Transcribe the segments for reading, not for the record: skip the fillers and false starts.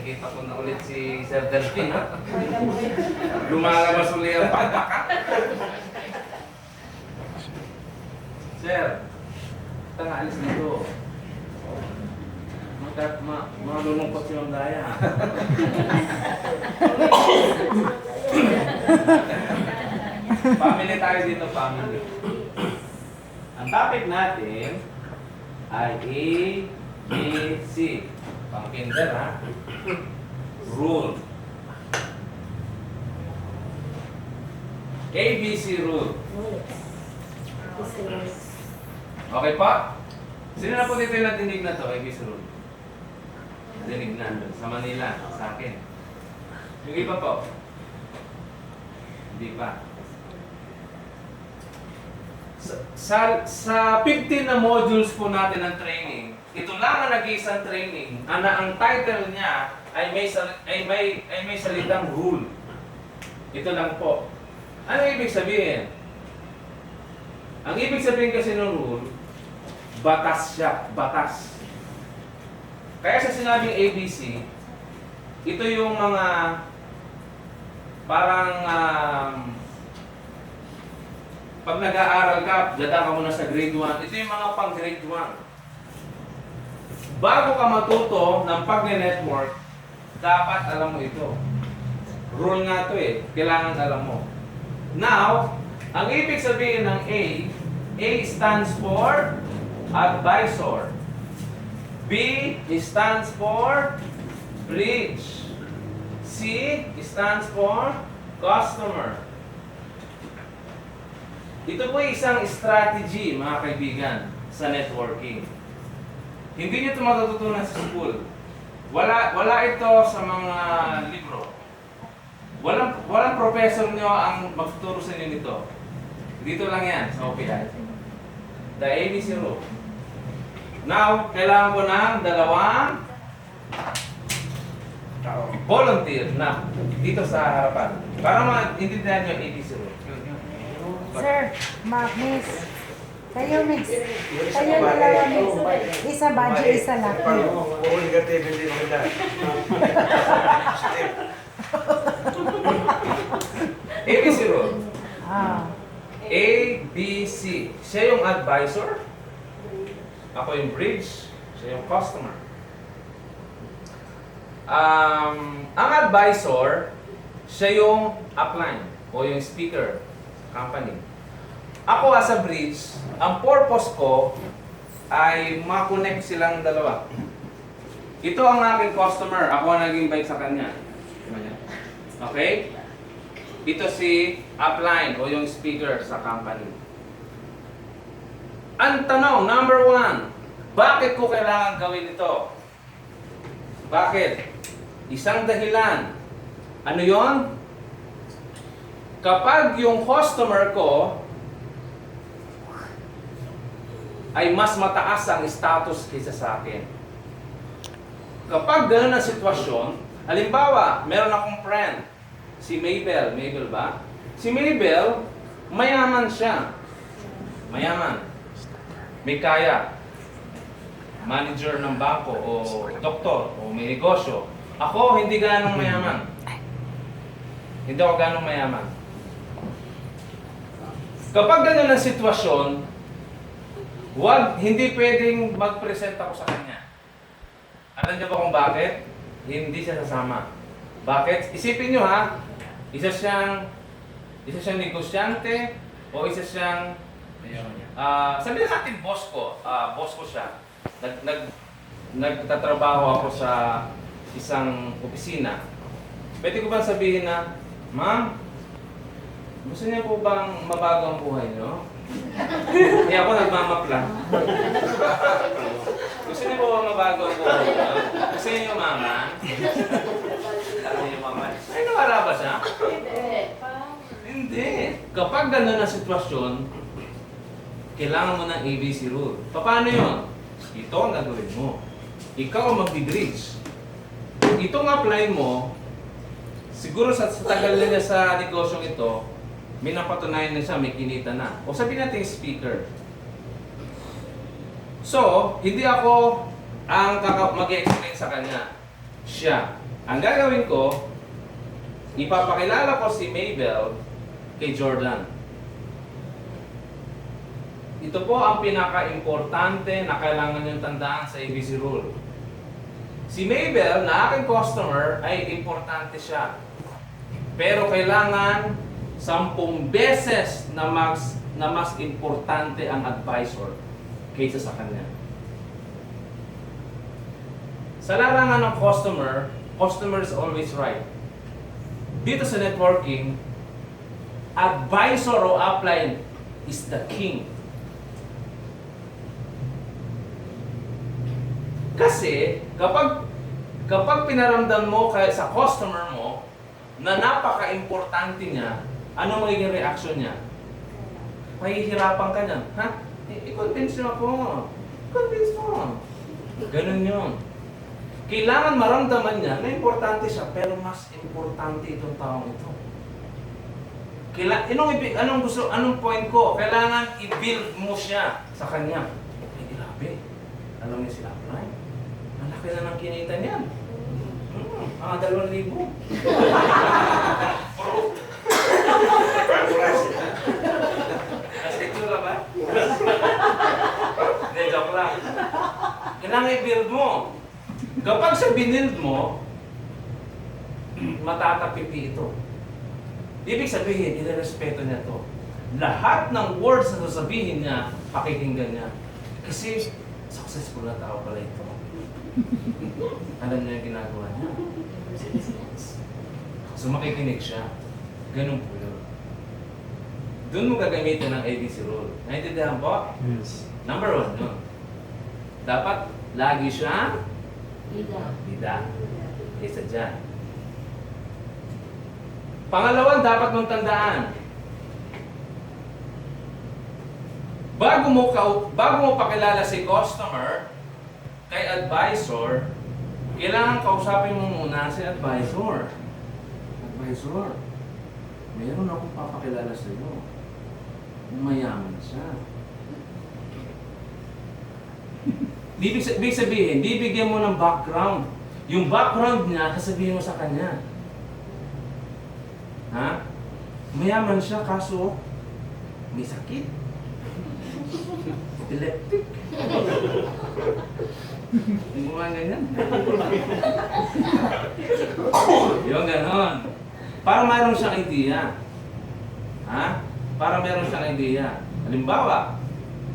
nakikita ko na ulit si Sir Delphine, ha? Lumalabas ulit ang pagkaka. Sir, tanga alis dito. Malulungkot si Ma'am Daya. Family tayo dito, family. Ang topic natin ay A, B, C. Pang-kinder, ha? Rule. A, B, C rule. Okay pa? Sino na po dito yung natinig na to, A, B, C rule? Natinig na. Sa Manila, sa akin. Yung iba po? Hindi pa. Sa 15 na modules po natin ng training, ito lang ang nag-iisang training, ang title niya ay may salitang rule. Ito lang po. Ano ibig sabihin? Ang ibig sabihin kasi ng rule, batas siya, batas. Kaya sa sinabing ABC, ito yung mga parang pag nag-aaral ka, dada ka muna sa grade 1. Ito yung mga pang grade 1. Bago ka matuto ng pag-network, dapat alam mo ito. Rule nga ito eh. Kailangan alam mo. Now, ang ibig sabihin ng A stands for advisor. B stands for bridge. C stands for customer. Ito po isang strategy, mga kaibigan, sa networking. Hindi nyo ito matututunan sa school. Wala ito sa mga libro. Walang professor nyo ang magtuturo sa inyo nito. Dito lang yan, sa OPI. The ABC rule. Now, kailangan ko ng dalawang volunteer na dito sa harapan. Para maintindihan nyo yung ABC rule. Sir, Miss. Kayo, Miss. Kayo dalawa, Miss. Isa badge, isa laki. Negative, hindi maganda. ABC rule. Ah. A, B, C. Siya yung advisor. Ako yung bridge. Siya yung customer. Ang advisor, siya yung upline o yung speaker company. Ako as a bridge, ang purpose ko ay ma-connect silang dalawa. Ito ang aking customer. Ako ang nag-invite sa kanya. Okay? Ito si upline o yung speaker sa company. Ang tanong, number 1, bakit ko kailangan gawin ito? Bakit? Isang dahilan. Ano yon? Kapag yung customer ko ay mas mataas ang status kaysa sa akin. Kapag gano'n ang sitwasyon, halimbawa, meron akong friend, si Mabel. Mabel ba? Si Mabel, mayaman siya. Mayaman. May kaya. Manager ng bangko o doktor o may negosyo. Ako, hindi ganong mayaman. Hindi ako ganong mayaman. Kapag gano'n ang sitwasyon, hindi pwedeng mag-present ako sa kanya. Alam niyo ba kung bakit? Hindi siya sasama. Bakit? Isipin niyo ha, isa siyang negosyante o isa siyang sabihin natin boss ko siya. Nagtatrabaho ako sa isang opisina. Pwede ko ba sabihin na, Ma'am, gusto niyo po bang mabago ang buhay niyo? Kaya ako nagmamapla. Gusto niyo po bang mabago ang buhay niyo? Gusto niyo mama? Gusto niyo mama? Ay, nawala ba siya? Hindi. Kapag gano'n ang sitwasyon, kailangan mo ng ABC rule. Paano yun? Ito ang gagawin mo. Ikaw ang mag-bridge. Itong apply mo, siguro sa tagal na niya sa negosyong ito, may napatunayan na siya, may kinita na. O sabihin natin speaker. So, hindi ako ang mag-explain sa kanya. Siya. Ang gagawin ko, ipapakilala ko si Mabel kay Jordan. Ito po ang pinaka-importante na kailangan niyong tandaan sa ABC rule. Si Mabel, na aking customer, ay importante siya. Pero kailangan 10 beses na mas importante ang advisor kaysa sa kanya. Sa larangan ng customer is always right. Dito sa networking, advisor o upline is the king. Kasi kapag pinaramdam mo sa customer mo na napaka-importante niya, ano magiging reaction niya? Mahihirapan ka niya. Ha? I-convince mo ako. Convince mo. Ganun yun. Kailangan maramdaman niya na importante siya, pero mas importante itong taong ito. Anong point ko? Kailangan i-build mo siya sa kanya. Ay, grabe. Alam niya sila, right? Malaki na ng kinita niyan. Mga 2,000. Kasi ito ba? Hindi, joke lang. Kailangan i-build mo. Kapag sa binild mo, matatapiti ito. Ibig sabihin, inirespeto niya to. Lahat ng words na sasabihin niya, pakikinggan niya. Kasi, successful na tao pala ito. Alam niya yung ginagawa niya. So makikinig siya. Ganun po yun. Doon mo gagamitin ang ABC rule. Naintindihan po? Yes. Number 1 yun. Dapat lagi siya bida. Isa dyan. Pangalawang dapat mong tandaan. Bago mo pakilala si customer kay advisor, kailangan kausapin mo muna si advisor. Advisor, meron akong papakilala sa iyo. Mayaman siya. Ibig sabihin, bibigyan mo ng background. Yung background niya, sasabihin mo sa kanya. Ha? Mayaman siya, kaso may sakit. Epileptic. Yung mga ganyan. Yung ganon. Para mayroon siyang idea. Ha? Para mayroon siyang idea. Halimbawa,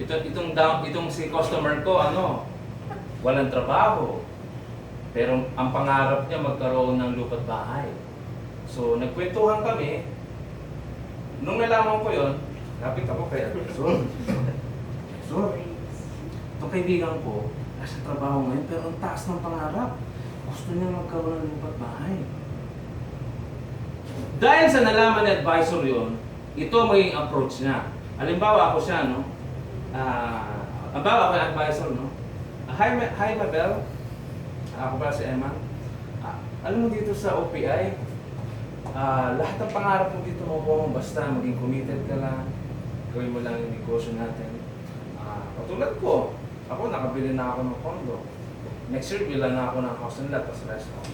itong si customer ko, walang trabaho. Pero ang pangarap niya magkaroon ng lupa't bahay. So, nagkwentuhan kami. Nung nalaman ko yon, lapit ako kay advisor. So, itong kaibigan ko, nasa trabaho ngayon, pero ang taas ng pangarap. Gusto niya magkaroon ng lupa't bahay. Dahil sa nalaman ni advisor yon, ito maging approach niya. Halimbawa ako siya, no? Halimbawa ako yung advisor, no? Hi, Mabel. Ako pala si Emma. Alam mo dito sa OPI, lahat ng pangarap mo dito mo basta maging committed ka lang, gawin mo lang yung negosyo natin. Katulad ko, ako nakabili na ako ng condo. Next year, bilan na ako ng house and lot, tapos restaurant.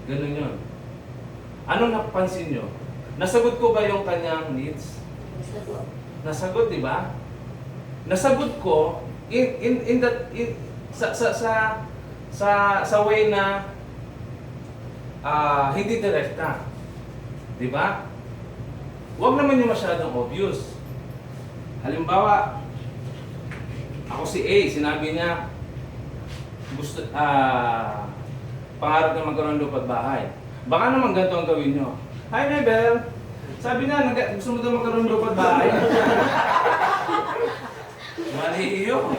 Ganun yun. Anong napansin nyo? Nasagot ko ba yung kanyang needs? Nasagot, di ba? Nasagot ko sa way na hindi direkta. Di ba? Huwag naman yung masyadong obvious. Halimbawa, ako si A, sinabi niya, pangarap na magkaroon ng lupa't bahay. Baka naman ganito ang gawin nyo. Hi, Mabel! Sabi niya, gusto mo daw magkaroon ng lupa't bahay? Mali iyo.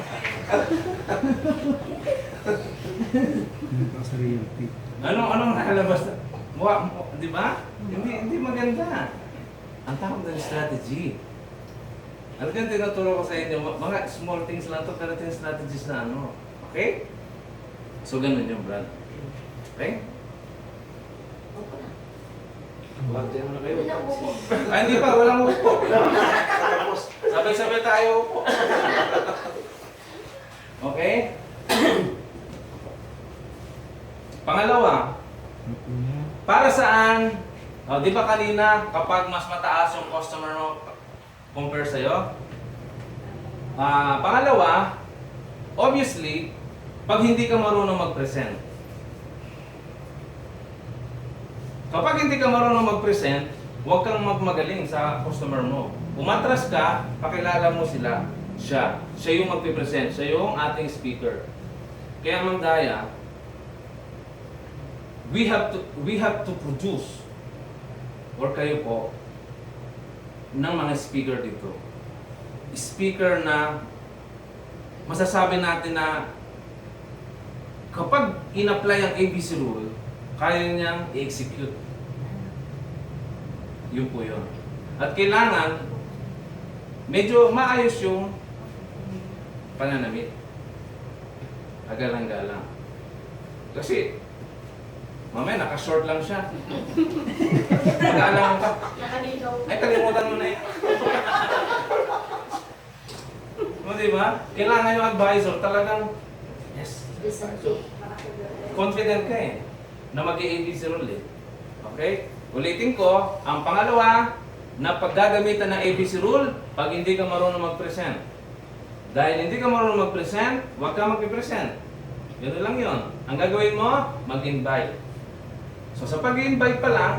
Anong nakalabas na? Di ba? Hindi maganda. Ang tawag na strategy. Ano yung tinuturo ko sa inyo? Mga small things lang to, pero ito yung strategies na Okay? So, ganun yung Brad. Okay? Bante mo na kayo. Ay, hindi pa. Walang upo. Sabay-sabay tayo upo. Okay? Pangalawa, Para saan? Di ba kanina, kapag mas mataas yung customer mo compare sa'yo? Pangalawa, obviously, pag hindi ka marunong mag-present. Kapag hindi ka marunong mag-present, huwag kang magmagaling sa customer mo. Umatras ka, pakilala mo sila. Siya yung magpipresent, siya yung ating speaker. Kaya Ma'am Daya, we have to produce, or kayo po, ng mga speaker dito. Speaker na masasabi natin na kapag in-apply ang ABC rule, kaya niyang i-execute. Yun po yun. At kailangan, medyo maayos yung pananamit. Agalang-galang. Kasi, mamaya naka-short lang siya. Mag-aalangan ka. Nakaligaw. Ay, kalimutan mo na yan. O, diba? Kailangan yung advisor talagang, yes, confident ka eh, na mag-i-ABC rule eh. Okay? Ulitin ko, ang pangalawa, na paggagamitan ng ABC rule, pag hindi ka marunong mag-present. Dahil hindi ka marunong mag-present, huwag ka mag-present. Yun lang yun. Ang gagawin mo, mag-invite. So sa pag-invite pa lang,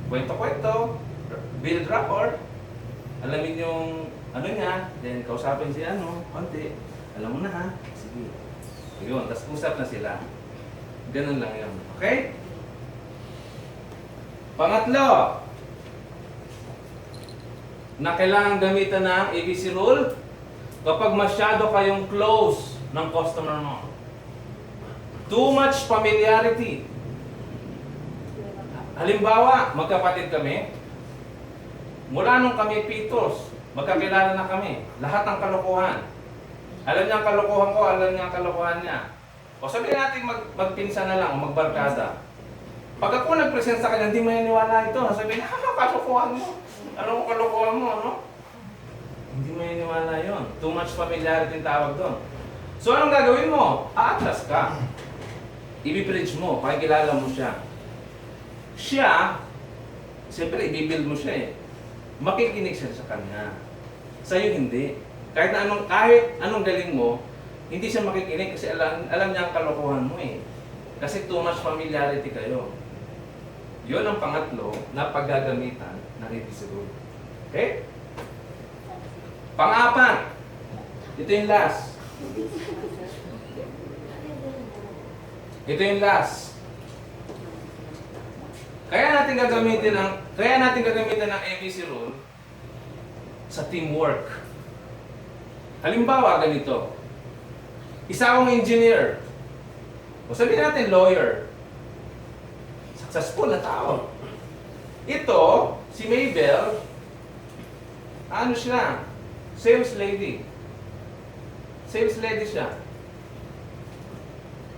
kwento-kwento, build rapport, alamin yung ano niya, then kausapin siya konti. Alam mo na ha? Sige. Yun, tapos usap na sila. Ganun lang yun. Okay? Pangatlo, na kailangan gamitan ng ABC rule kapag masyado kayong close ng customer mo. Too much familiarity. Halimbawa, magkapatid kami. Mula nung kami pitos, magkakilala na kami. Lahat ng kalokohan. Alam niya ang kalokohan ko, alam niya ang kalokohan niya. O sabihin natin magpinsan na lang o magbarkada. Pag ako nag-present sa kanya, hindi mo niniwala ito. Sabihin, kalokohan mo. Ano kalokohan mo, ano? Hindi mo niniwala yun. Too much familiarity yung tawag doon. So anong gagawin mo? Aatras ka. Ibibridge mo, pakikilala mo siya. Siya, siyempre ibibuild mo siya eh. Makikinig siya sa kanya. Sa'yo hindi. Kahit anong galing mo, hindi siya makikinig kasi alam niya ang kalokohan mo eh. Kasi too much familiarity kayo. Yun ang pangatlo na paggagamitan ng ABC rule. Okay? Pang-apat. Ito yung last. Ito yung last. Kaya natin gagamitin ng ABC rule sa teamwork. Halimbawa, ganito. Isa akong engineer. O sabihin natin lawyer. Successful na tao. Ito, si Mabel, ano siya? Sales lady. Sales lady siya.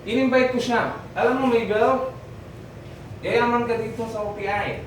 In-invite ko siya. Alam mo, Mabel, yayaman ka dito sa OPI.